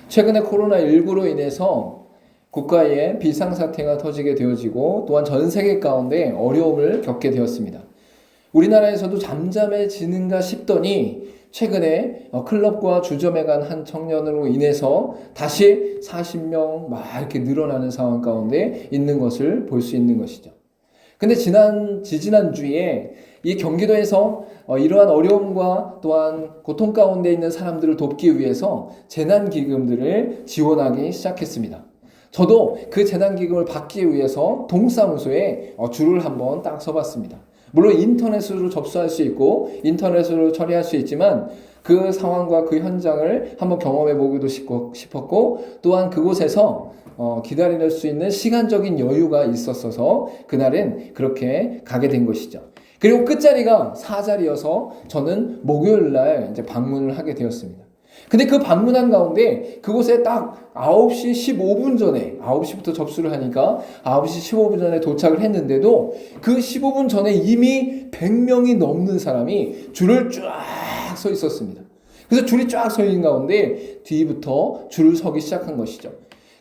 최근에 코로나19로 인해서 국가에 비상사태가 터지게 되어지고 또한 전 세계 가운데 어려움을 겪게 되었습니다. 우리나라에서도 잠잠해지는가 싶더니 최근에 클럽과 주점에 간 한 청년으로 인해서 다시 40명 막 이렇게 늘어나는 상황 가운데 있는 것을 볼 수 있는 것이죠. 근데 지지난주에 이 경기도에서 이러한 어려움과 또한 고통 가운데 있는 사람들을 돕기 위해서 재난기금들을 지원하기 시작했습니다. 저도 그 재난기금을 받기 위해서 동사무소에 줄을 한번 딱 서봤습니다. 물론 인터넷으로 접수할 수 있고 인터넷으로 처리할 수 있지만 그 상황과 그 현장을 한번 경험해 보기도 싶었고 또한 그곳에서 기다릴 수 있는 시간적인 여유가 있었어서 그날은 그렇게 가게 된 것이죠. 그리고 끝자리가 4자리여서 저는 목요일 날 이제 방문을 하게 되었습니다. 근데 그 방문한 가운데 그곳에 딱 9시 15분 전에 9시부터 접수를 하니까 9시 15분 전에 도착을 했는데도 그 15분 전에 이미 100명이 넘는 사람이 줄을 쫙 서 있었습니다. 그래서 줄이 쫙 서 있는 가운데 뒤부터 줄을 서기 시작한 것이죠.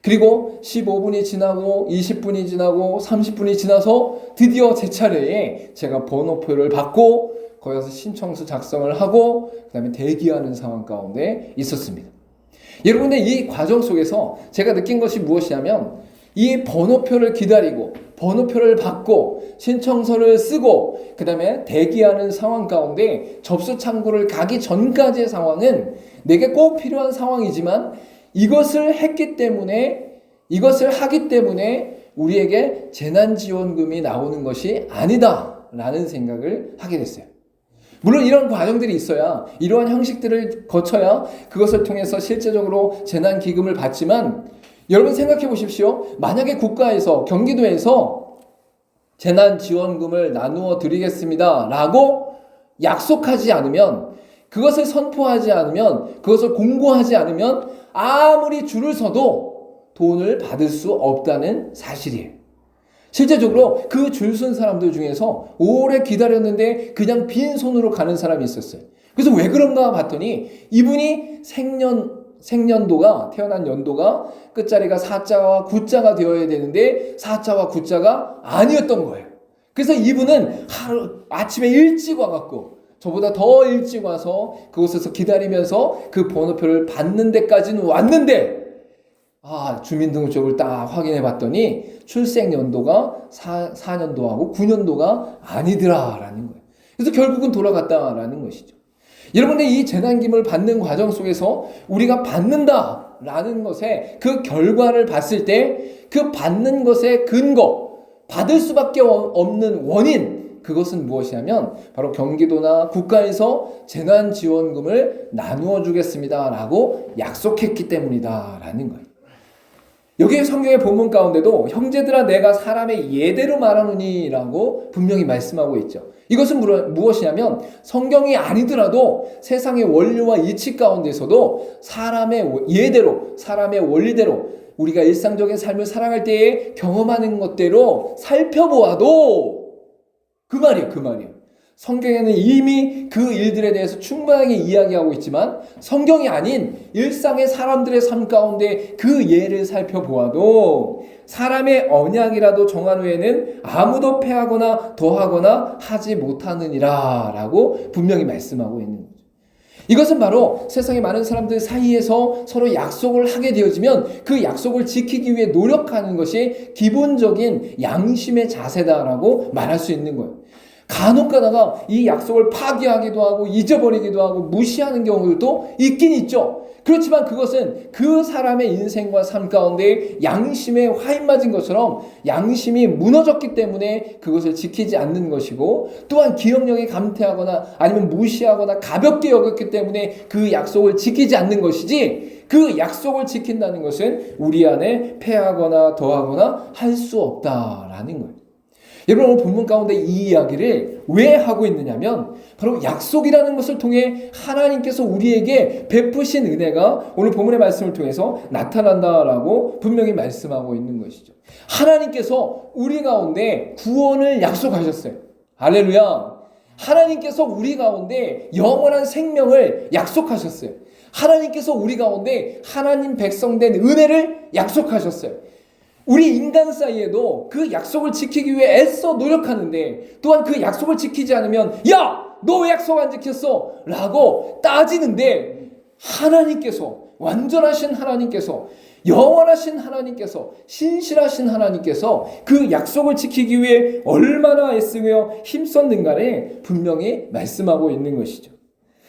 그리고 15분이 지나고 20분이 지나고 30분이 지나서 드디어 제 차례에 제가 번호표를 받고 거기 가서 신청서 작성을 하고 그 다음에 대기하는 상황 가운데 있었습니다. 여러분들 이 과정 속에서 제가 느낀 것이 무엇이냐면 이 번호표를 기다리고 번호표를 받고 신청서를 쓰고 그 다음에 대기하는 상황 가운데 접수 창구를 가기 전까지의 상황은 내게 꼭 필요한 상황이지만 이것을 하기 때문에 우리에게 재난지원금이 나오는 것이 아니다라는 생각을 하게 됐어요. 물론 이런 과정들이 있어야 이러한 형식들을 거쳐야 그것을 통해서 실제적으로 재난기금을 받지만 여러분 생각해 보십시오. 만약에 국가에서 경기도에서 재난지원금을 나누어 드리겠습니다 라고 약속하지 않으면 그것을 선포하지 않으면 그것을 공고하지 않으면 아무리 줄을 서도 돈을 받을 수 없다는 사실이에요. 실제적으로 그 줄 쓴 사람들 중에서 오래 기다렸는데 그냥 빈손으로 가는 사람이 있었어요. 그래서 왜 그런가 봤더니 이분이 생년도가 태어난 연도가 끝자리가 4자와 9자가 되어야 되는데 4자와 9자가 아니었던 거예요. 그래서 이분은 아침에 일찍 와갖고 저보다 더 일찍 와서 그곳에서 기다리면서 그 번호표를 받는 데까지는 왔는데 주민등록증을 딱 확인해 봤더니 출생 연도가 4년도하고 9년도가 아니더라라는 거예요. 그래서 결국은 돌아갔다라는 것이죠. 여러분들 이 재난기금을 받는 과정 속에서 우리가 받는다라는 것의 그 결과를 봤을 때 그 받는 것의 근거, 받을 수밖에 없는 원인, 그것은 무엇이냐면 바로 경기도나 국가에서 재난지원금을 나누어 주겠습니다라고 약속했기 때문이다라는 거예요. 여기 성경의 본문 가운데도 형제들아 내가 사람의 예대로 말하노니라고 분명히 말씀하고 있죠. 이것은 무엇이냐면 성경이 아니더라도 세상의 원리와 이치 가운데서도 사람의 예대로 사람의 원리대로 우리가 일상적인 삶을 살아갈 때에 경험하는 것대로 살펴보아도 그 말이에요. 성경에는 이미 그 일들에 대해서 충분하게 이야기하고 있지만 성경이 아닌 일상의 사람들의 삶 가운데 그 예를 살펴보아도 사람의 언약이라도 정한 후에는 아무도 패하거나 더하거나 하지 못하느니라 라고 분명히 말씀하고 있는 거죠. 이것은 바로 세상의 많은 사람들 사이에서 서로 약속을 하게 되어지면 그 약속을 지키기 위해 노력하는 것이 기본적인 양심의 자세다라고 말할 수 있는 거예요. 간혹 가다가 이 약속을 파기하기도 하고 잊어버리기도 하고 무시하는 경우도 있긴 있죠. 그렇지만 그것은 그 사람의 인생과 삶 가운데 양심에 화인 맞은 것처럼 양심이 무너졌기 때문에 그것을 지키지 않는 것이고 또한 기억력이 감퇴하거나 아니면 무시하거나 가볍게 여겼기 때문에 그 약속을 지키지 않는 것이지 그 약속을 지킨다는 것은 우리 안에 패하거나 더하거나 할 수 없다라는 거예요. 여러분 오늘 본문 가운데 이 이야기를 왜 하고 있느냐면 바로 약속이라는 것을 통해 하나님께서 우리에게 베푸신 은혜가 오늘 본문의 말씀을 통해서 나타난다라고 분명히 말씀하고 있는 것이죠. 하나님께서 우리 가운데 구원을 약속하셨어요. 할렐루야. 하나님께서 우리 가운데 영원한 생명을 약속하셨어요. 하나님께서 우리 가운데 하나님 백성된 은혜를 약속하셨어요. 우리 인간 사이에도 그 약속을 지키기 위해 애써 노력하는데, 또한 그 약속을 지키지 않으면 야! 너 왜 약속 안 지켰어? 라고 따지는데, 하나님께서, 완전하신 하나님께서, 영원하신 하나님께서, 신실하신 하나님께서 그 약속을 지키기 위해 얼마나 애쓰며 힘썼는가를 분명히 말씀하고 있는 것이죠.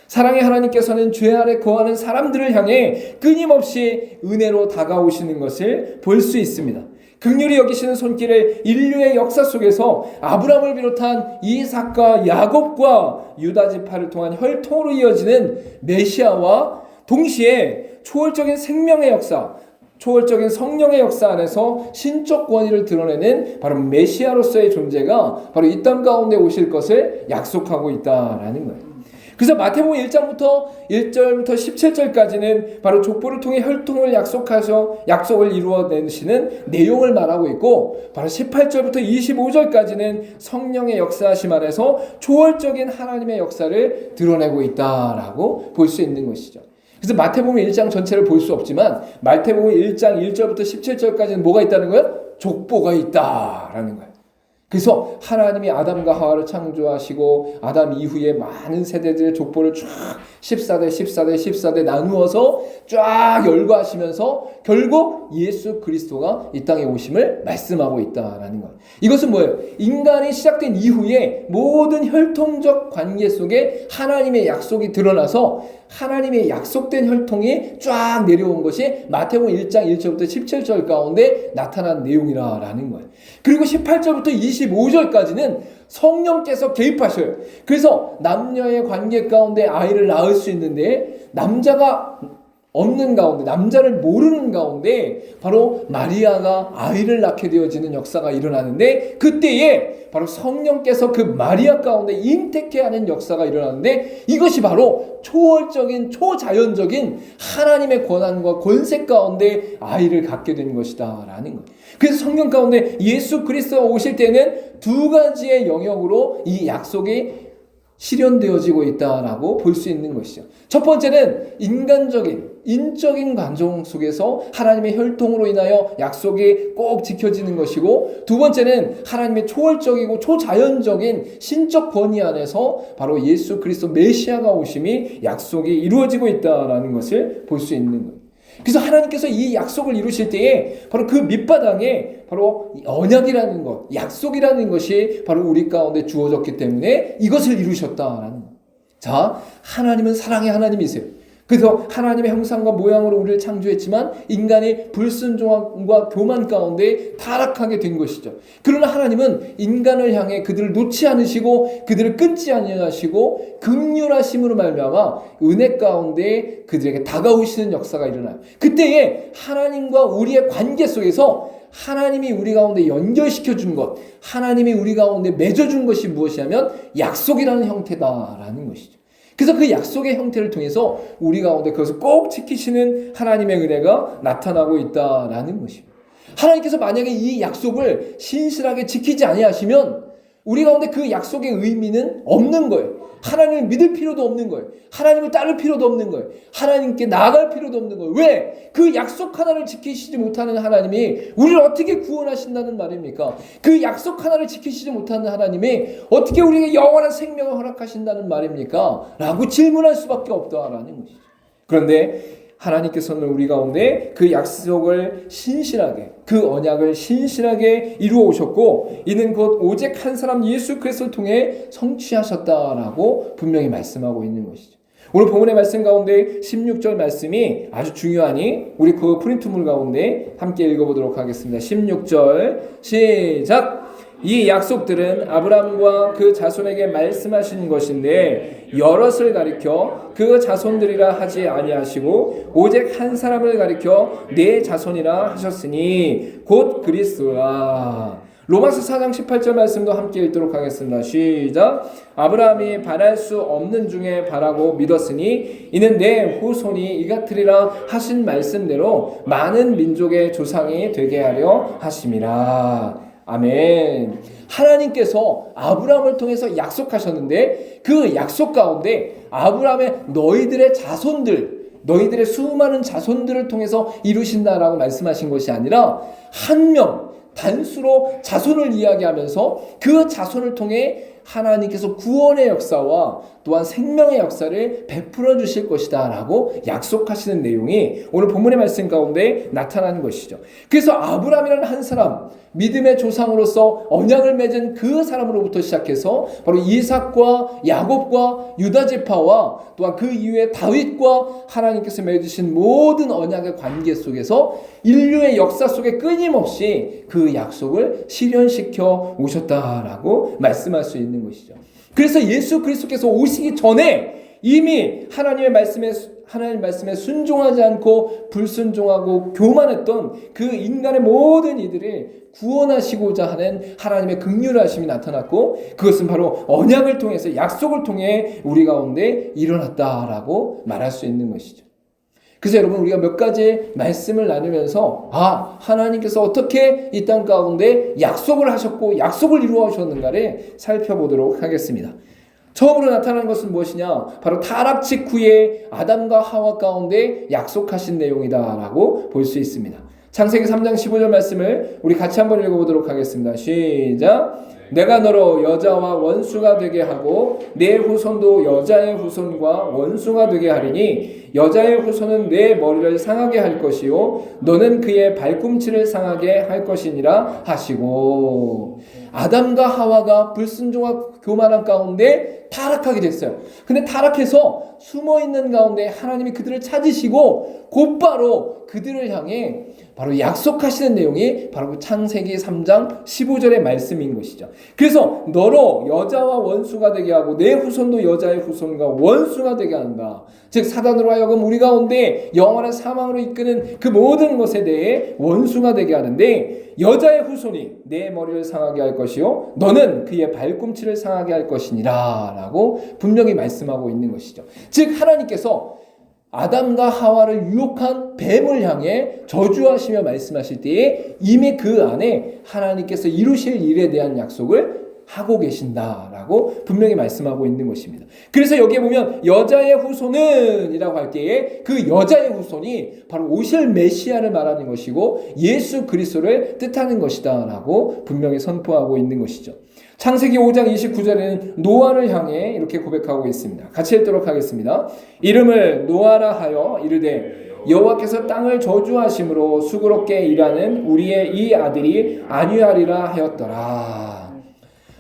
사랑의 하나님께서는 죄 아래 거하는 사람들을 향해 끊임없이 은혜로 다가오시는 것을 볼 수 있습니다. 긍휼히 여기시는 손길을 인류의 역사 속에서 아브라함을 비롯한 이삭과 야곱과 유다 지파를 통한 혈통으로 이어지는 메시아와 동시에 초월적인 생명의 역사, 초월적인 성령의 역사 안에서 신적 권위를 드러내는 바로 메시아로서의 존재가 바로 이 땅 가운데 오실 것을 약속하고 있다라는 거예요. 그래서 마태복음 1장부터 1절부터 17절까지는 바로 족보를 통해 혈통을 약속하셔 약속을 이루어내시는 내용을 말하고 있고, 바로 18절부터 25절까지는 성령의 역사하심 안에서 초월적인 하나님의 역사를 드러내고 있다라고 볼 수 있는 것이죠. 그래서 마태복음 1장 전체를 볼 수 없지만 마태복음 1장 1절부터 17절까지는 뭐가 있다는 거예요? 족보가 있다라는 거예요. 그래서 하나님이 아담과 하와를 창조하시고 아담 이후에 많은 세대들의 족보를 쫙 14대 나누어서 쫙 열거하시면서 결국 예수 그리스도가 이 땅에 오심을 말씀하고 있다라는 거예요. 이것은 뭐예요? 인간이 시작된 이후에 모든 혈통적 관계 속에 하나님의 약속이 드러나서 하나님의 약속된 혈통이 쫙 내려온 것이 마태복음 1장 1절부터 17절 가운데 나타난 내용이라는 거예요. 그리고 18절부터 25절까지는 성령께서 개입하셔요. 그래서 남녀의 관계 가운데 아이를 낳을 수 있는데, 남자가 없는 가운데, 남자를 모르는 가운데 바로 마리아가 아이를 낳게 되어지는 역사가 일어나는데, 그때에 바로 성령께서 그 마리아 가운데 인택해 하는 역사가 일어나는데, 이것이 바로 초월적인 초자연적인 하나님의 권한과 권세 가운데 아이를 갖게 된 것이다 라는 거예요. 그래서 성경 가운데 예수 그리스도가 오실 때는 두 가지의 영역으로 이 약속이 실현되어지고 있다라고 볼 수 있는 것이죠. 첫 번째는 인적인 관종 속에서 하나님의 혈통으로 인하여 약속이 꼭 지켜지는 것이고, 두 번째는 하나님의 초월적이고 초자연적인 신적 권위 안에서 바로 예수 그리스도 메시아가 오심이 약속이 이루어지고 있다라는 것을 볼 수 있는 거예요. 그래서 하나님께서 이 약속을 이루실 때에 바로 그 밑바닥에 바로 언약이라는 것, 약속이라는 것이 바로 우리 가운데 주어졌기 때문에 이것을 이루셨다라는 것. 자, 하나님은 사랑의 하나님이세요. 그래서 하나님의 형상과 모양으로 우리를 창조했지만 인간이 불순종과 교만 가운데 타락하게 된 것이죠. 그러나 하나님은 인간을 향해 그들을 놓지 않으시고 그들을 끊지 아니하시고 긍휼하심으로 말미암아 은혜 가운데 그들에게 다가오시는 역사가 일어나요. 그때에 하나님과 우리의 관계 속에서 하나님이 우리 가운데 연결시켜 준 것, 하나님이 우리 가운데 맺어준 것이 무엇이냐면 약속이라는 형태다라는 것이죠. 그래서 그 약속의 형태를 통해서 우리 가운데 그것을 꼭 지키시는 하나님의 은혜가 나타나고 있다라는 것입니다. 하나님께서 만약에 이 약속을 신실하게 지키지 아니하시면 우리 가운데 그 약속의 의미는 없는 거예요. 하나님을 믿을 필요도 없는 거예요. 하나님을 따를 필요도 없는 거예요. 하나님께 나아갈 필요도 없는 거예요. 왜? 그 약속 하나를 지키시지 못하는 하나님이 우리를 어떻게 구원하신다는 말입니까? 그 약속 하나를 지키시지 못하는 하나님이 어떻게 우리에게 영원한 생명을 허락하신다는 말입니까? 라고 질문할 수밖에 없다라는 것이죠. 그런데 하나님께서는 우리 가운데 그 약속을 신실하게, 그 언약을 신실하게 이루어 오셨고, 이는 곧 오직 한 사람 예수 그리스도를 통해 성취하셨다라고 분명히 말씀하고 있는 것이죠. 오늘 본문의 말씀 가운데 16절 말씀이 아주 중요하니 우리 그 프린트물 가운데 함께 읽어보도록 하겠습니다. 16절 시작! 이 약속들은 아브라함과 그 자손에게 말씀하신 것인데 여럿을 가리켜 그 자손들이라 하지 아니하시고 오직 한 사람을 가리켜 네 자손이라 하셨으니 곧 그리스도라. 로마서 4장 18절 말씀도 함께 읽도록 하겠습니다. 시작! 아브라함이 바랄 수 없는 중에 바라고 믿었으니 이는 내 후손이 이같으리라 하신 말씀대로 많은 민족의 조상이 되게 하려 하심이라. 아멘. 하나님께서 아브라함을 통해서 약속하셨는데 그 약속 가운데 아브라함의 너희들의 자손들, 너희들의 수많은 자손들을 통해서 이루신다라고 말씀하신 것이 아니라 한 명, 단수로 자손을 이야기하면서 그 자손을 통해 하나님께서 구원의 역사와 또한 생명의 역사를 베풀어 주실 것이다 라고 약속하시는 내용이 오늘 본문의 말씀 가운데 나타나는 것이죠. 그래서 아브라함이라는 한 사람, 믿음의 조상으로서 언약을 맺은 그 사람으로부터 시작해서 바로 이삭과 야곱과 유다 지파와 또한 그 이후에 다윗과 하나님께서 맺으신 모든 언약의 관계 속에서 인류의 역사 속에 끊임없이 그 약속을 실현시켜 오셨다라고 말씀할 수 있는 것이죠. 그래서 예수 그리스도께서 오시기 전에 이미 하나님 말씀에 순종하지 않고 불순종하고 교만했던 그 인간의 모든 이들을 구원하시고자 하는 하나님의 긍휼하심이 나타났고, 그것은 바로 언약을 통해서 약속을 통해 우리 가운데 일어났다라고 말할 수 있는 것이죠. 그래서 여러분, 우리가 몇 가지 말씀을 나누면서 하나님께서 어떻게 이 땅 가운데 약속을 하셨고 약속을 이루어 오셨는가를 살펴보도록 하겠습니다. 처음으로 나타나는 것은 무엇이냐? 바로 타락 직후에 아담과 하와 가운데 약속하신 내용이다라고 볼 수 있습니다. 창세기 3장 15절 말씀을 우리 같이 한번 읽어보도록 하겠습니다. 시작! 내가 너로 여자와 원수가 되게 하고 내 후손도 여자의 후손과 원수가 되게 하리니 여자의 후손은 내 머리를 상하게 할 것이요 너는 그의 발꿈치를 상하게 할 것이니라 하시고, 아담과 하와가 불순종과 교만한 가운데 타락하게 됐어요. 근데 타락해서 숨어있는 가운데 하나님이 그들을 찾으시고 곧바로 그들을 향해 바로 약속하시는 내용이 바로 창세기 3장 15절의 말씀인 것이죠. 그래서 너로 여자와 원수가 되게 하고 내 후손도 여자의 후손과 원수가 되게 한다. 즉 사단으로 하여금 우리 가운데 영원한 사망으로 이끄는 그 모든 것에 대해 원수가 되게 하는데, 여자의 후손이 내 머리를 상하게 할 것이요 너는 그의 발꿈치를 상하게 할 것이니라 라고 분명히 말씀하고 있는 것이죠. 즉 하나님께서 아담과 하와를 유혹한 뱀을 향해 저주하시며 말씀하실 때에 이미 그 안에 하나님께서 이루실 일에 대한 약속을 하고 계신다라고 분명히 말씀하고 있는 것입니다. 그래서 여기에 보면 여자의 후손은 이라고 할 때에 그 여자의 후손이 바로 오실 메시아를 말하는 것이고 예수 그리스도를 뜻하는 것이다 라고 분명히 선포하고 있는 것이죠. 창세기 5장 29절에는 노아를 향해 이렇게 고백하고 있습니다. 같이 읽도록 하겠습니다. 이름을 노아라 하여 이르되 여호와께서 땅을 저주하심으로 수고롭게 일하는 우리의 이 아들이 안위하리라 하였더라.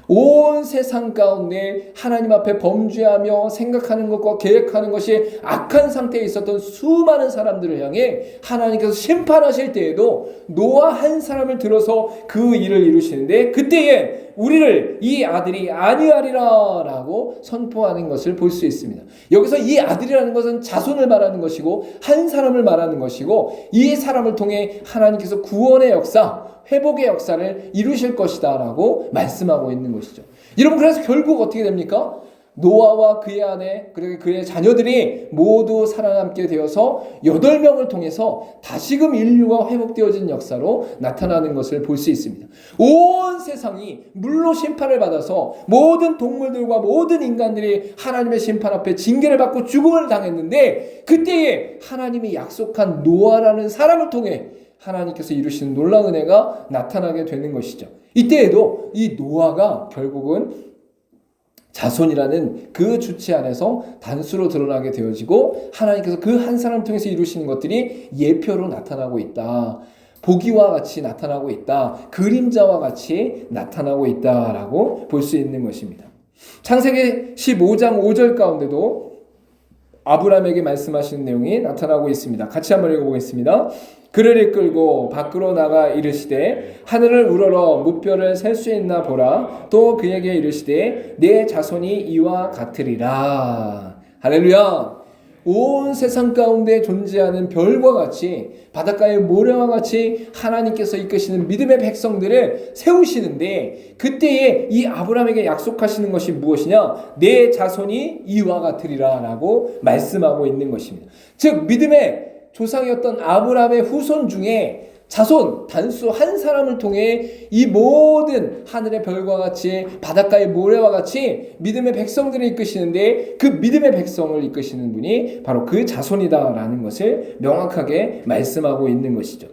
온 세상 가운데 하나님 앞에 범죄하며 생각하는 것과 계획하는 것이 악한 상태에 있었던 수많은 사람들을 향해 하나님께서 심판하실 때에도 노아 한 사람을 들어서 그 일을 이루시는데, 그때에 우리를 이 아들이 안위하리라 라고 선포하는 것을 볼 수 있습니다. 여기서 이 아들이라는 것은 자손을 말하는 것이고 한 사람을 말하는 것이고, 이 사람을 통해 하나님께서 구원의 역사, 회복의 역사를 이루실 것이다 라고 말씀하고 있는 것이죠. 여러분, 그래서 결국 어떻게 됩니까? 노아와 그의 아내 그리고 그의 자녀들이 모두 살아남게 되어서 8명을 통해서 다시금 인류가 회복되어진 역사로 나타나는 것을 볼 수 있습니다. 온 세상이 물로 심판을 받아서 모든 동물들과 모든 인간들이 하나님의 심판 앞에 징계를 받고 죽음을 당했는데, 그때에 하나님이 약속한 노아라는 사람을 통해 하나님께서 이루시는 놀라운 은혜가 나타나게 되는 것이죠. 이때에도 이 노아가 결국은 자손이라는 그 주체 안에서 단수로 드러나게 되어지고, 하나님께서 그 한 사람 통해서 이루시는 것들이 예표로 나타나고 있다. 보기와 같이 나타나고 있다. 그림자와 같이 나타나고 있다라고 볼 수 있는 것입니다. 창세기 15장 5절 가운데도 아브라함에게 말씀하시는 내용이 나타나고 있습니다. 같이 한번 읽어보겠습니다. 그를 이끌고 밖으로 나가 이르시되 하늘을 우러러 무뼈를 셀 수 있나 보라. 또 그에게 이르시되 내 자손이 이와 같으리라. 할렐루야. 온 세상 가운데 존재하는 별과 같이, 바닷가의 모래와 같이 하나님께서 이끄시는 믿음의 백성들을 세우시는데, 그때에 이 아브라함에게 약속하시는 것이 무엇이냐? 내 자손이 이와 같으리라 라고 말씀하고 있는 것입니다. 즉 믿음의 조상이었던 아브라함의 후손 중에 자손, 단수 한 사람을 통해 이 모든 하늘의 별과 같이 바닷가의 모래와 같이 믿음의 백성들을 이끄시는데 그 믿음의 백성을 이끄시는 분이 바로 그 자손이다라는 것을 명확하게 말씀하고 있는 것이죠.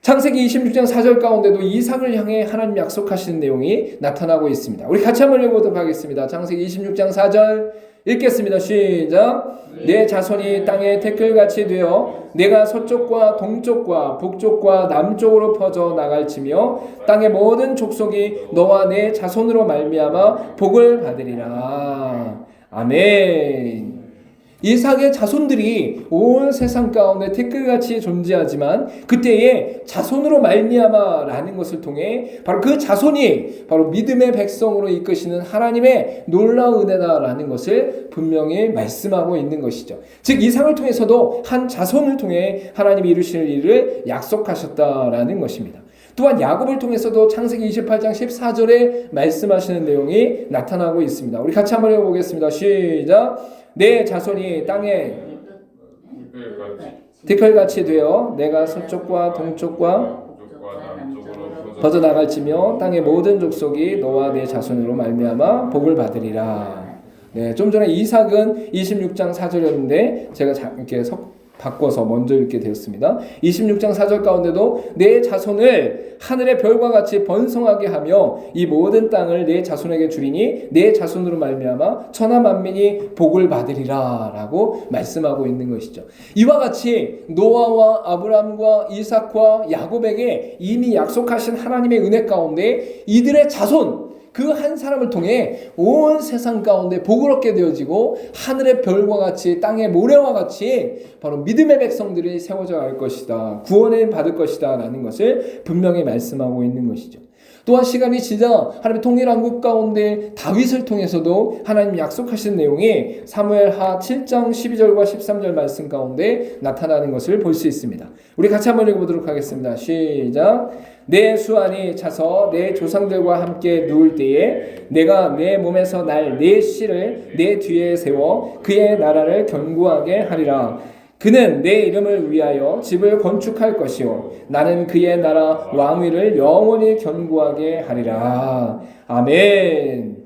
창세기 26장 4절 가운데도 이삭을 향해 하나님 약속하시는 내용이 나타나고 있습니다. 우리 같이 한번 읽어보도록 하겠습니다. 창세기 26장 4절 읽겠습니다. 시작. 내 자손이 땅에 태클같이 되어 내가 서쪽과 동쪽과 북쪽과 남쪽으로 퍼져 나갈지며 땅의 모든 족속이 너와 내 자손으로 말미암아 복을 받으리라. 아멘. 이삭의 자손들이 온 세상 가운데 태클같이 존재하지만 그때의 자손으로 말미암아라는 것을 통해 바로 그 자손이 바로 믿음의 백성으로 이끄시는 하나님의 놀라운 은혜다라는 것을 분명히 말씀하고 있는 것이죠. 즉 이삭을 통해서도 한 자손을 통해 하나님이 이루실 일을 약속하셨다라는 것입니다. 또한 야곱을 통해서도 창세기 28장 14절에 말씀하시는 내용이 나타나고 있습니다. 우리 같이 한번 읽어보겠습니다. 시작. 내 자손이 땅에 티끌같이 되어 내가 서쪽과 동쪽과 퍼져나갈지며 땅의 모든 족속이 너와 내 자손으로 말미암아 복을 받으리라. 네, 좀 전에 이삭은 26장 4절이었는데 제가 이렇게 바꿔서 먼저 읽게 되었습니다. 26장 4절 가운데도 내 자손을 하늘의 별과 같이 번성하게 하며 이 모든 땅을 내 자손에게 주리니 내 자손으로 말미암아 천하 만민이 복을 받으리라 라고 말씀하고 있는 것이죠. 이와 같이 노아와 아브라함과 이삭과 야곱에게 이미 약속하신 하나님의 은혜 가운데 이들의 자손 그 한 사람을 통해 온 세상 가운데 복을 얻게 되어지고 하늘의 별과 같이 땅의 모래와 같이 바로 믿음의 백성들이 세워져 갈 것이다. 구원을 받을 것이다 라는 것을 분명히 말씀하고 있는 것이죠. 또한 시간이 지나 하나님의 통일왕국 가운데 다윗을 통해서도 하나님 약속하신 내용이 사무엘하 7장 12절과 13절 말씀 가운데 나타나는 것을 볼 수 있습니다. 우리 같이 한번 읽어보도록 하겠습니다. 시작. 내 수완이 차서 내 조상들과 함께 누울 때에 내가 내 몸에서 날 내 씨를 내 뒤에 세워 그의 나라를 견고하게 하리라. 그는 내 이름을 위하여 집을 건축할 것이요 나는 그의 나라 왕위를 영원히 견고하게 하리라. 아멘.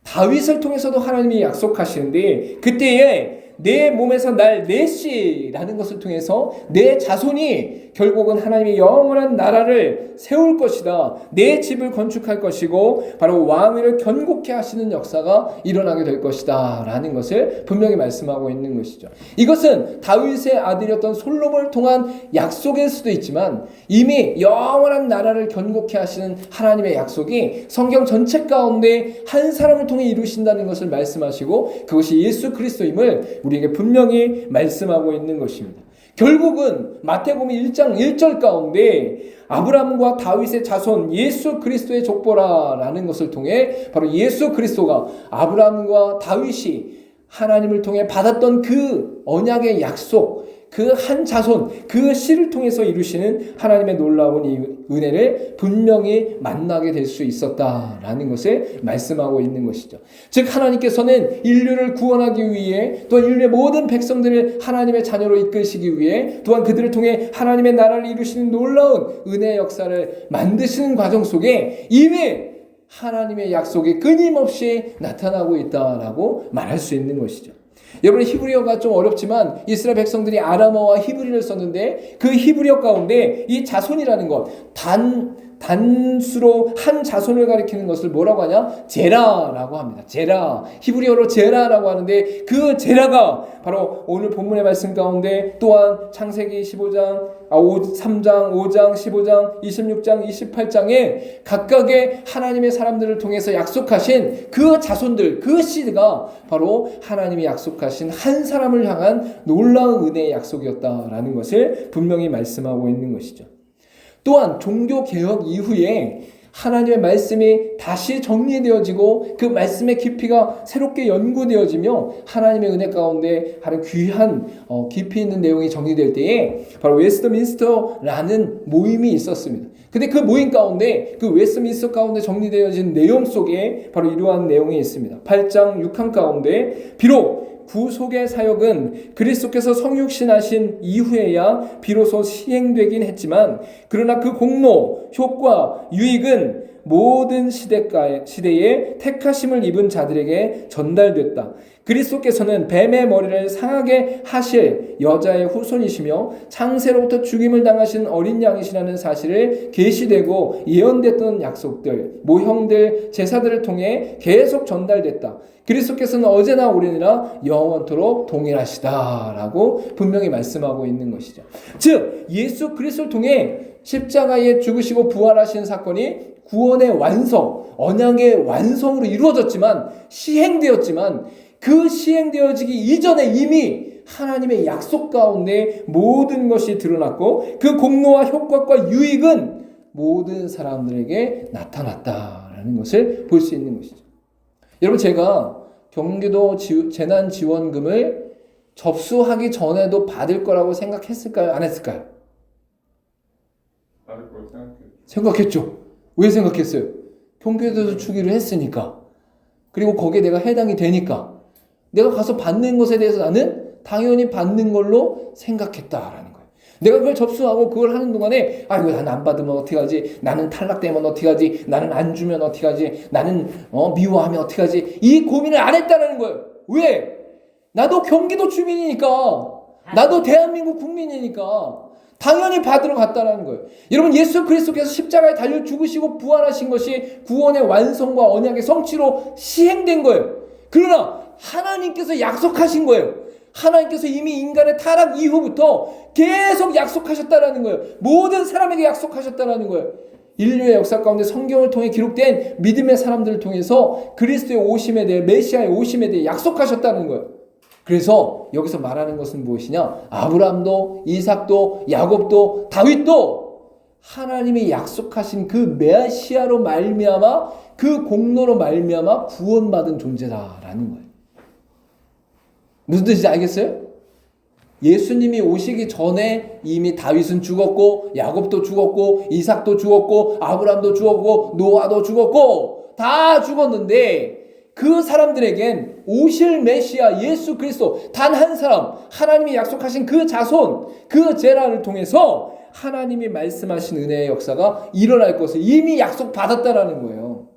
다윗을 통해서도 하나님이 약속하시는데 그때에 내 몸에서 날 내 씨라는 것을 통해서 내 자손이 결국은 하나님의 영원한 나라를 세울 것이다. 내 집을 건축할 것이고 바로 왕위를 견고케 하시는 역사가 일어나게 될 것이다 라는 것을 분명히 말씀하고 있는 것이죠. 이것은 다윗의 아들이었던 솔로몬을 통한 약속일 수도 있지만 이미 영원한 나라를 견고케 하시는 하나님의 약속이 성경 전체 가운데 한 사람을 통해 이루신다는 것을 말씀하시고 그것이 예수 그리스도임을 우리에게 분명히 말씀하고 있는 것입니다. 결국은 마태복음 1장 1절 가운데 아브라함과 다윗의 자손 예수 그리스도의 족보라라는 것을 통해 바로 예수 그리스도가 아브라함과 다윗이 하나님을 통해 받았던 그 언약의 약속, 그 한 자손, 그 씨를 통해서 이루시는 하나님의 놀라운 이 은혜를 분명히 만나게 될 수 있었다라는 것을 말씀하고 있는 것이죠. 즉 하나님께서는 인류를 구원하기 위해 또한 인류의 모든 백성들을 하나님의 자녀로 이끄시기 위해 또한 그들을 통해 하나님의 나라를 이루시는 놀라운 은혜의 역사를 만드시는 과정 속에 이미 하나님의 약속이 끊임없이 나타나고 있다라고 말할 수 있는 것이죠. 여러분 히브리어가 좀 어렵지만 이스라엘 백성들이 아람어와 히브리를 썼는데 그 히브리어 가운데 이 자손이라는 것 단수로 한 자손을 가리키는 것을 뭐라고 하냐? 제라라고 합니다. 제라. 히브리어로 제라라고 하는데 그 제라가 바로 오늘 본문의 말씀 가운데 또한 창세기 3장, 5장, 15장, 26장, 28장에 각각의 하나님의 사람들을 통해서 약속하신 그 자손들, 그 씨드가 바로 하나님이 약속하신 한 사람을 향한 놀라운 은혜의 약속이었다라는 것을 분명히 말씀하고 있는 것이죠. 또한 종교개혁 이후에 하나님의 말씀이 다시 정리되어지고 그 말씀의 깊이가 새롭게 연구되어지며 하나님의 은혜 가운데 하는 귀한 깊이 있는 내용이 정리될 때에 바로 웨스트민스터라는 모임이 있었습니다. 근데 그 모임 가운데 그 웨스트민스터 가운데 정리되어진 내용 속에 바로 이러한 내용이 있습니다. 8장 6항 가운데 비록 구속의 사역은 그리스도께서 성육신하신 이후에야 비로소 시행되긴 했지만 그러나 그 공로, 효과, 유익은 모든 시대에 택하심을 입은 자들에게 전달됐다. 그리스도께서는 뱀의 머리를 상하게 하실 여자의 후손이시며 창세로부터 죽임을 당하신 어린 양이시라는 사실을 계시되고 예언됐던 약속들, 모형들, 제사들을 통해 계속 전달됐다. 그리스도께서는 어제나 오래나 영원토록 동일하시다라고 분명히 말씀하고 있는 것이죠. 즉 예수 그리스도를 통해 십자가에 죽으시고 부활하신 사건이 구원의 완성, 언약의 완성으로 이루어졌지만 시행되었지만 그 시행되어지기 이전에 이미 하나님의 약속 가운데 모든 것이 드러났고 그 공로와 효과과 유익은 모든 사람들에게 나타났다라는 것을 볼 수 있는 것이죠. 여러분 제가 경기도 재난지원금을 접수하기 전에도 받을 거라고 생각했을까요? 안 했을까요? 받을 걸 생각했죠. 왜 생각했어요? 경기도에서 주기로 했으니까. 그리고 거기에 내가 해당이 되니까. 내가 가서 받는 것에 대해서 나는 당연히 받는 걸로 생각했다라는 거예요. 내가 그걸 접수하고 그걸 하는 동안에 아이고 나는 안 받으면 어떻게 하지? 나는 탈락되면 어떻게 하지? 나는 안 주면 어떻게 하지? 나는 미워하면 어떻게 하지? 이 고민을 안 했다는 거예요. 왜? 나도 경기도 주민이니까. 나도 대한민국 국민이니까. 당연히 받으러 갔다는 거예요. 여러분 예수 그리스도께서 십자가에 달려 죽으시고 부활하신 것이 구원의 완성과 언약의 성취로 시행된 거예요. 그러나 하나님께서 약속하신 거예요. 하나님께서 이미 인간의 타락 이후부터 계속 약속하셨다라는 거예요. 모든 사람에게 약속하셨다라는 거예요. 인류의 역사 가운데 성경을 통해 기록된 믿음의 사람들을 통해서 그리스도의 오심에 대해 메시아의 오심에 대해 약속하셨다는 거예요. 그래서 여기서 말하는 것은 무엇이냐? 아브라함도 이삭도 야곱도 다윗도 하나님이 약속하신 그 메시아로 말미암아 그 공로로 말미암아 구원받은 존재다라는 거예요. 무슨 뜻인지 알겠어요? 예수님이 오시기 전에 이미 다윗은 죽었고 야곱도 죽었고 이삭도 죽었고 아브라함도 죽었고 노아도 죽었고 다 죽었는데 그 사람들에겐 오실 메시아 예수 그리스도 단 한 사람 하나님이 약속하신 그 자손 그 제라를 통해서 하나님이 말씀하신 은혜의 역사가 일어날 것을 이미 약속받았다라는 거예요.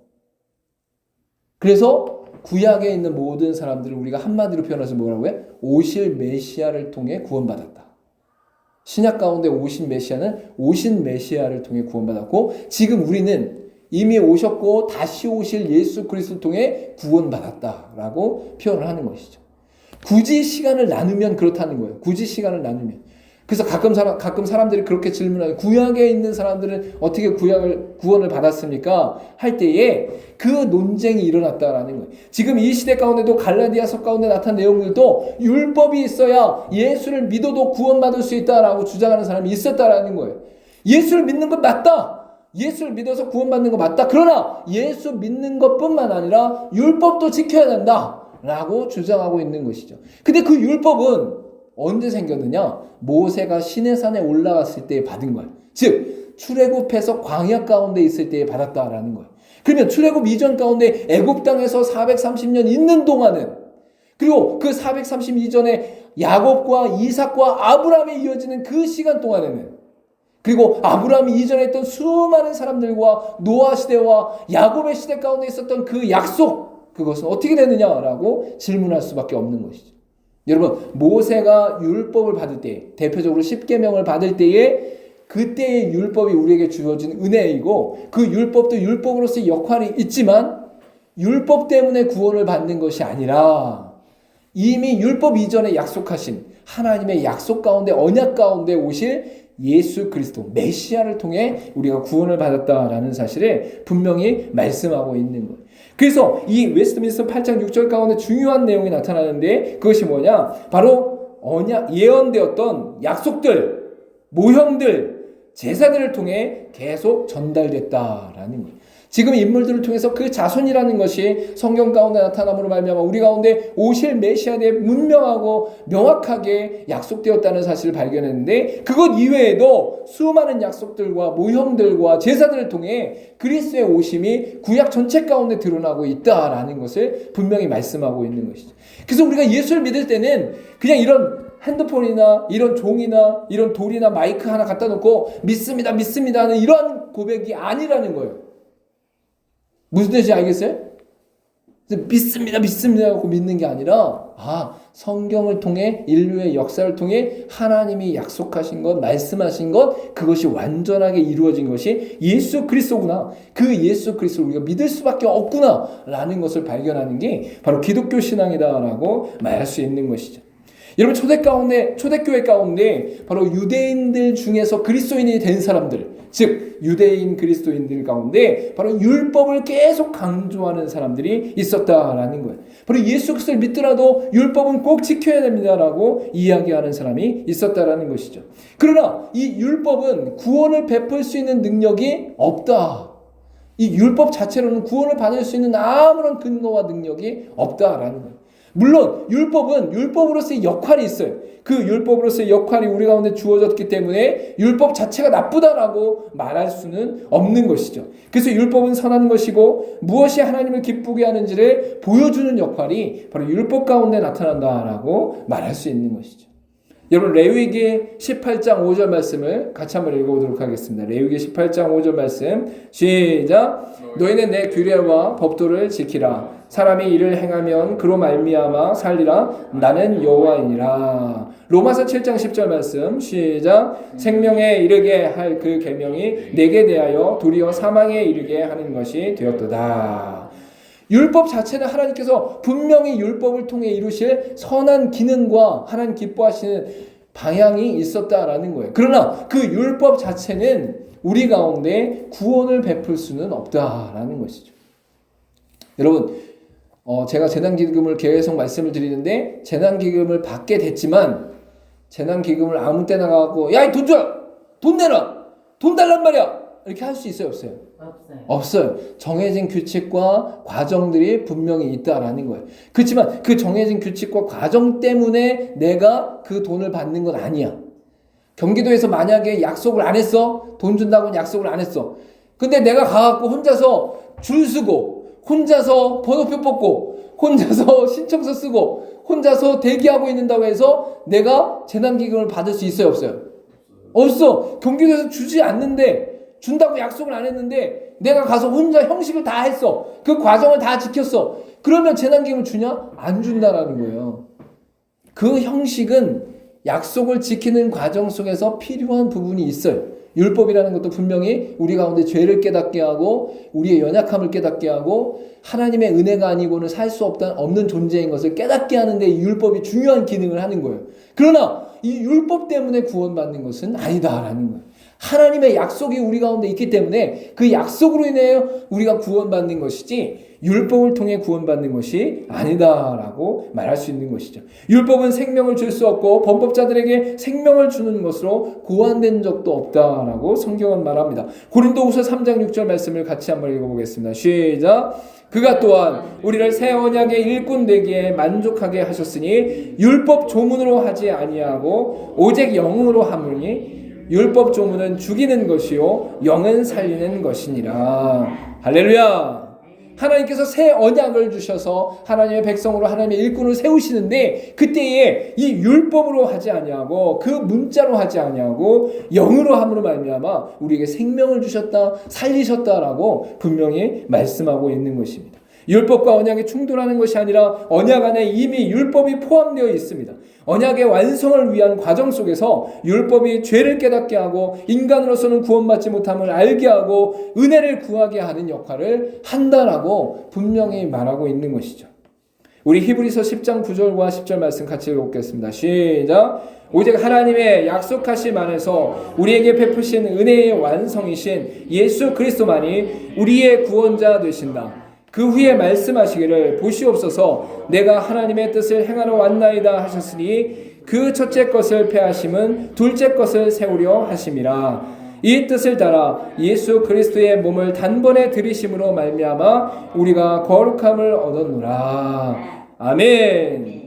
그래서 구약에 있는 모든 사람들을 우리가 한마디로 표현해서 뭐라고 해? 오실 메시아를 통해 구원받았다. 신약 가운데 오신 메시아는 오신 메시아를 통해 구원받았고 지금 우리는 이미 오셨고 다시 오실 예수 그리스도를 통해 구원받았다라고 표현을 하는 것이죠. 굳이 시간을 나누면 그렇다는 거예요. 굳이 시간을 나누면. 그래서 가끔 사람들이 그렇게 질문하요. 구약에 있는 사람들은 어떻게 구원을 받았습니까? 할 때에 그 논쟁이 일어났다라는 거예요. 지금 이 시대 가운데도 갈라디아서 가운데 나타난 내용들도 율법이 있어야 예수를 믿어도 구원받을 수 있다라고 주장하는 사람이 있었다라는 거예요. 예수를 믿는 건 맞다. 예수를 믿어서 구원받는 거 맞다. 그러나 예수 믿는 것뿐만 아니라 율법도 지켜야 된다 라고 주장하고 있는 것이죠. 근데 그 율법은 언제 생겼느냐? 모세가 시내산에 올라갔을 때 받은 거예요. 즉 출애굽해서 광야 가운데 있을 때 받았다라는 거예요. 그러면 출애굽 이전 가운데 애굽 땅에서 430년 있는 동안은 그리고 그 430 이전에 야곱과 이삭과 아브라함에 이어지는 그 시간 동안에는 그리고 아브라함이 이전에 했던 수많은 사람들과 노아 시대와 야곱의 시대 가운데 있었던 그 약속 그것은 어떻게 되느냐라고 질문할 수밖에 없는 것이죠. 여러분 모세가 율법을 받을 때 대표적으로 십계명을 받을 때에 그때의 율법이 우리에게 주어진 은혜이고 그 율법도 율법으로서의 역할이 있지만 율법 때문에 구원을 받는 것이 아니라 이미 율법 이전에 약속하신 하나님의 약속 가운데 언약 가운데 오실 예수 그리스도 메시아를 통해 우리가 구원을 받았다라는 사실을 분명히 말씀하고 있는 거예요. 그래서 이 웨스트민스터 8장 6절 가운데 중요한 내용이 나타나는데 그것이 뭐냐? 바로 언약 예언되었던 약속들, 모형들, 제사들을 통해 계속 전달됐다라는 거예요. 지금 인물들을 통해서 그 자손이라는 것이 성경 가운데 나타남으로 말미암아 우리 가운데 오실 메시아에 분명하고 명확하게 약속되었다는 사실을 발견했는데, 그것 이외에도 수많은 약속들과 모형들과 제사들을 통해 그리스도의 오심이 구약 전체 가운데 드러나고 있다라는 것을 분명히 말씀하고 있는 것이죠. 그래서 우리가 예수를 믿을 때는 그냥 이런 핸드폰이나 이런 종이나 이런 돌이나 마이크 하나 갖다 놓고 믿습니다 믿습니다 하는 이런 고백이 아니라는 거예요. 무슨 뜻인지 알겠어요? 믿습니다 믿습니다 하고 믿는 게 아니라, 성경을 통해 인류의 역사를 통해 하나님이 약속하신 것, 말씀하신 것, 그것이 완전하게 이루어진 것이 예수 그리스도구나, 그 예수 그리스도를 우리가 믿을 수밖에 없구나 라는 것을 발견하는 게 바로 기독교 신앙이다라고 말할 수 있는 것이죠. 여러분, 초대교회 가운데 바로 유대인들 중에서 그리스도인이 된 사람들, 즉 유대인 그리스도인들 가운데 바로 율법을 계속 강조하는 사람들이 있었다라는 거예요. 바로 예수 그리스도를 믿더라도 율법은 꼭 지켜야 됩니다라고 이야기하는 사람이 있었다라는 것이죠. 그러나 이 율법은 구원을 베풀 수 있는 능력이 없다. 이 율법 자체로는 구원을 받을 수 있는 아무런 근거와 능력이 없다라는 거예요. 물론 율법은 율법으로서의 역할이 있어요. 그 율법으로서의 역할이 우리 가운데 주어졌기 때문에 율법 자체가 나쁘다라고 말할 수는 없는 것이죠. 그래서 율법은 선한 것이고 무엇이 하나님을 기쁘게 하는지를 보여주는 역할이 바로 율법 가운데 나타난다라고 말할 수 있는 것이죠. 여러분, 레위기 18장 5절 말씀을 같이 한번 읽어보도록 하겠습니다. 레위기 18장 5절 말씀 시작. 너희는 내 규례와 법도를 지키라. 사람이 이를 행하면 그로 말미암아 살리라. 나는 여호와이니라. 로마서 7장 10절 말씀 시작. 생명에 이르게 할 그 계명이 내게 대하여 도리어 사망에 이르게 하는 것이 되었도다. 율법 자체는 하나님께서 분명히 율법을 통해 이루실 선한 기능과 하나님 기뻐하시는 방향이 있었다라는 거예요. 그러나 그 율법 자체는 우리 가운데 구원을 베풀 수는 없다라는 것이죠. 여러분, 제가 재난기금을 계속 말씀을 드리는데, 재난기금을 받게 됐지만 재난기금을 아무 때나 가고 야, 이 돈 줘! 돈 내놔! 돈 달란 말이야! 이렇게 할 수 있어요, 없어요? 없어요. 정해진 규칙과 과정들이 분명히 있다라는 거예요. 그렇지만 그 정해진 규칙과 과정 때문에 내가 그 돈을 받는 건 아니야. 경기도에서 만약에 약속을 안 했어, 돈 준다고 약속을 안 했어. 근데 내가 가갖고 혼자서 줄 서고, 혼자서 번호표 뽑고, 혼자서 신청서 쓰고, 혼자서 대기하고 있는다고 해서 내가 재난기금을 받을 수 있어요, 없어요? 없어. 경기도에서 주지 않는데, 준다고 약속을 안 했는데 내가 가서 혼자 형식을 다 했어. 그 과정을 다 지켰어. 그러면 재난기금을 주냐? 안 준다라는 거예요. 그 형식은 약속을 지키는 과정 속에서 필요한 부분이 있어요. 율법이라는 것도 분명히 우리 가운데 죄를 깨닫게 하고 우리의 연약함을 깨닫게 하고 하나님의 은혜가 아니고는 살 수 없는 존재인 것을 깨닫게 하는데 이 율법이 중요한 기능을 하는 거예요. 그러나 이 율법 때문에 구원받는 것은 아니다라는 거예요. 하나님의 약속이 우리 가운데 있기 때문에 그 약속으로 인해 우리가 구원받는 것이지 율법을 통해 구원받는 것이 아니다라고 말할 수 있는 것이죠. 율법은 생명을 줄 수 없고 범법자들에게 생명을 주는 것으로 고안된 적도 없다라고 성경은 말합니다. 고린도후서 3장 6절 말씀을 같이 한번 읽어보겠습니다. 시작. 그가 또한 우리를 새 언약의 일꾼 되기에 만족하게 하셨으니 율법 조문으로 하지 아니하고 오직 영으로 함으니 율법 조문은 죽이는 것이요 영은 살리는 것이니라. 할렐루야. 하나님께서 새 언약을 주셔서 하나님의 백성으로 하나님의 일꾼을 세우시는데 그때에 이 율법으로 하지 아니하고 그 문자로 하지 아니하고 영으로 함으로 말미암아 우리에게 생명을 주셨다, 살리셨다라고 분명히 말씀하고 있는 것입니다. 율법과 언약이 충돌하는 것이 아니라 언약 안에 이미 율법이 포함되어 있습니다. 언약의 완성을 위한 과정 속에서 율법이 죄를 깨닫게 하고 인간으로서는 구원받지 못함을 알게 하고 은혜를 구하게 하는 역할을 한다라고 분명히 말하고 있는 것이죠. 우리 히브리서 10장 9절과 10절 말씀 같이 읽어보겠습니다. 시작. 오직 하나님의 약속하심 안에서 우리에게 베푸신 은혜의 완성이신 예수 그리스도만이 우리의 구원자 되신다. 그 후에 말씀하시기를 보시옵소서 내가 하나님의 뜻을 행하러 왔나이다 하셨으니 그 첫째 것을 폐하심은 둘째 것을 세우려 하심이라. 이 뜻을 따라 예수 그리스도의 몸을 단번에 들이심으로 말미암아 우리가 거룩함을 얻었노라. 아멘.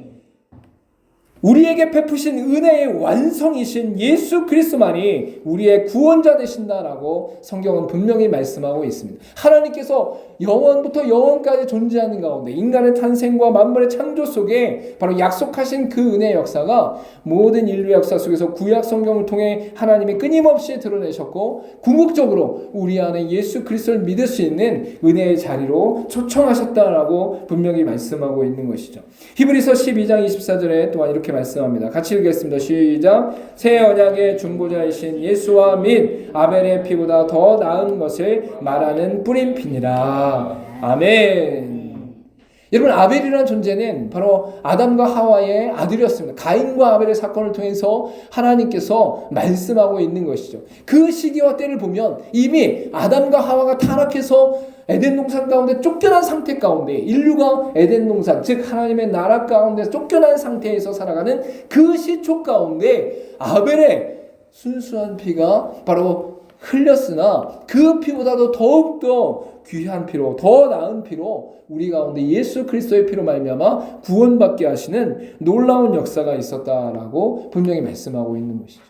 우리에게 베푸신 은혜의 완성이신 예수 그리스도만이 우리의 구원자 되신다라고 성경은 분명히 말씀하고 있습니다. 하나님께서 영원부터 영원까지 존재하는 가운데 인간의 탄생과 만물의 창조 속에 바로 약속하신 그 은혜의 역사가 모든 인류 역사 속에서 구약 성경을 통해 하나님이 끊임없이 드러내셨고 궁극적으로 우리 안에 예수 그리스도를 믿을 수 있는 은혜의 자리로 초청하셨다라고 분명히 말씀하고 있는 것이죠. 히브리서 12장 24절에 또한 이렇게 말씀합니다. 같이 읽겠습니다. 시작. 새 언약의 중보자이신 예수와 및 아벨의 피보다 더 나은 것을 말하는 뿌린 피니라. 아멘. 여러분, 아벨이라는 존재는 바로 아담과 하와의 아들이었습니다. 가인과 아벨의 사건을 통해서 하나님께서 말씀하고 있는 것이죠. 그 시기와 때를 보면 이미 아담과 하와가 타락해서 에덴 동산 가운데 쫓겨난 상태 가운데 인류가 에덴 동산 즉 하나님의 나라 가운데 쫓겨난 상태에서 살아가는 그 시초 가운데 아벨의 순수한 피가 바로 흘렸으나 그 피보다도 더욱더 귀한 피로 더 나은 피로 우리 가운데 예수 그리스도의 피로 말미암아 구원받게 하시는 놀라운 역사가 있었다라고 분명히 말씀하고 있는 것이죠.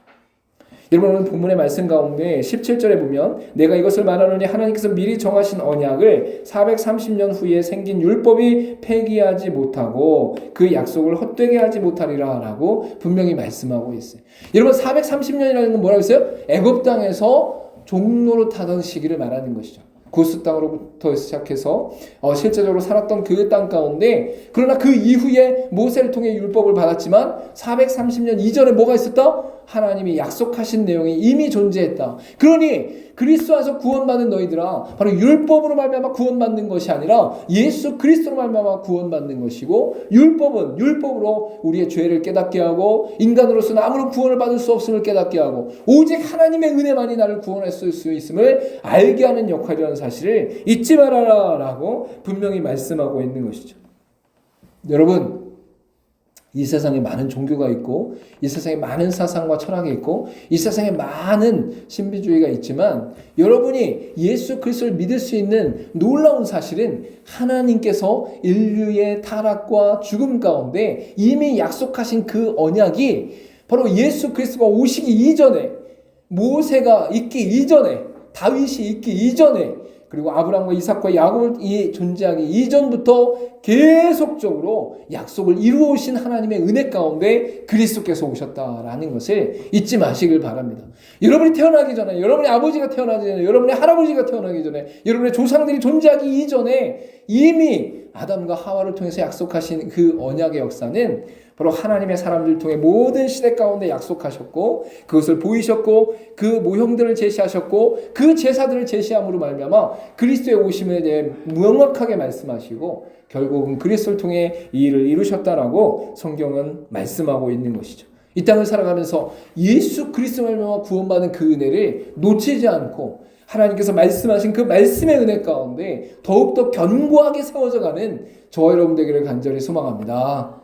여러분, 오늘 본문의 말씀 가운데 17절에 보면 내가 이것을 말하노니 하나님께서 미리 정하신 언약을 430년 후에 생긴 율법이 폐기하지 못하고 그 약속을 헛되게 하지 못하리라 라고 분명히 말씀하고 있어요. 여러분, 430년이라는 건 뭐라고 했어요? 애굽 땅에서 종로로 타던 시기를 말하는 것이죠. 구스 땅으로부터 시작해서 실제적으로 살았던 그 땅 가운데, 그러나 그 이후에 모세를 통해 율법을 받았지만 430년 이전에 뭐가 있었다? 하나님이 약속하신 내용이 이미 존재했다. 그러니 그리스도 안에서 구원받는 너희들아, 바로 율법으로 말미암아 구원받는 것이 아니라 예수 그리스도로 말미암아 구원받는 것이고, 율법은 율법으로 우리의 죄를 깨닫게 하고 인간으로서는 아무런 구원을 받을 수 없음을 깨닫게 하고 오직 하나님의 은혜만이 나를 구원했을 수 있음을 알게 하는 역할이라는 사실을 잊지 말아라 라고 분명히 말씀하고 있는 것이죠. 여러분, 이 세상에 많은 종교가 있고 이 세상에 많은 사상과 철학이 있고 이 세상에 많은 신비주의가 있지만 여러분이 예수 그리스도를 믿을 수 있는 놀라운 사실은 하나님께서 인류의 타락과 죽음 가운데 이미 약속하신 그 언약이 바로 예수 그리스도가 오시기 이전에, 모세가 있기 이전에, 다윗이 있기 이전에, 그리고 아브라함과 이삭과 야곱이 존재하기 이전부터 계속적으로 약속을 이루어오신 하나님의 은혜 가운데 그리스도께서 오셨다라는 것을 잊지 마시길 바랍니다. 여러분이 태어나기 전에, 여러분의 아버지가 태어나기 전에, 여러분의 할아버지가 태어나기 전에, 여러분의 조상들이 존재하기 이전에 이미 아담과 하와를 통해서 약속하신 그 언약의 역사는 바로 하나님의 사람들을 통해 모든 시대 가운데 약속하셨고 그것을 보이셨고 그 모형들을 제시하셨고 그 제사들을 제시함으로 말미암아 그리스도의 오심에 대해 명확하게 말씀하시고 결국은 그리스도를 통해 이 일을 이루셨다라고 성경은 말씀하고 있는 것이죠. 이 땅을 살아가면서 예수 그리스도로 말미암아 구원받은 그 은혜를 놓치지 않고 하나님께서 말씀하신 그 말씀의 은혜 가운데 더욱더 견고하게 세워져 가는 저와 여러분 되기를 간절히 소망합니다.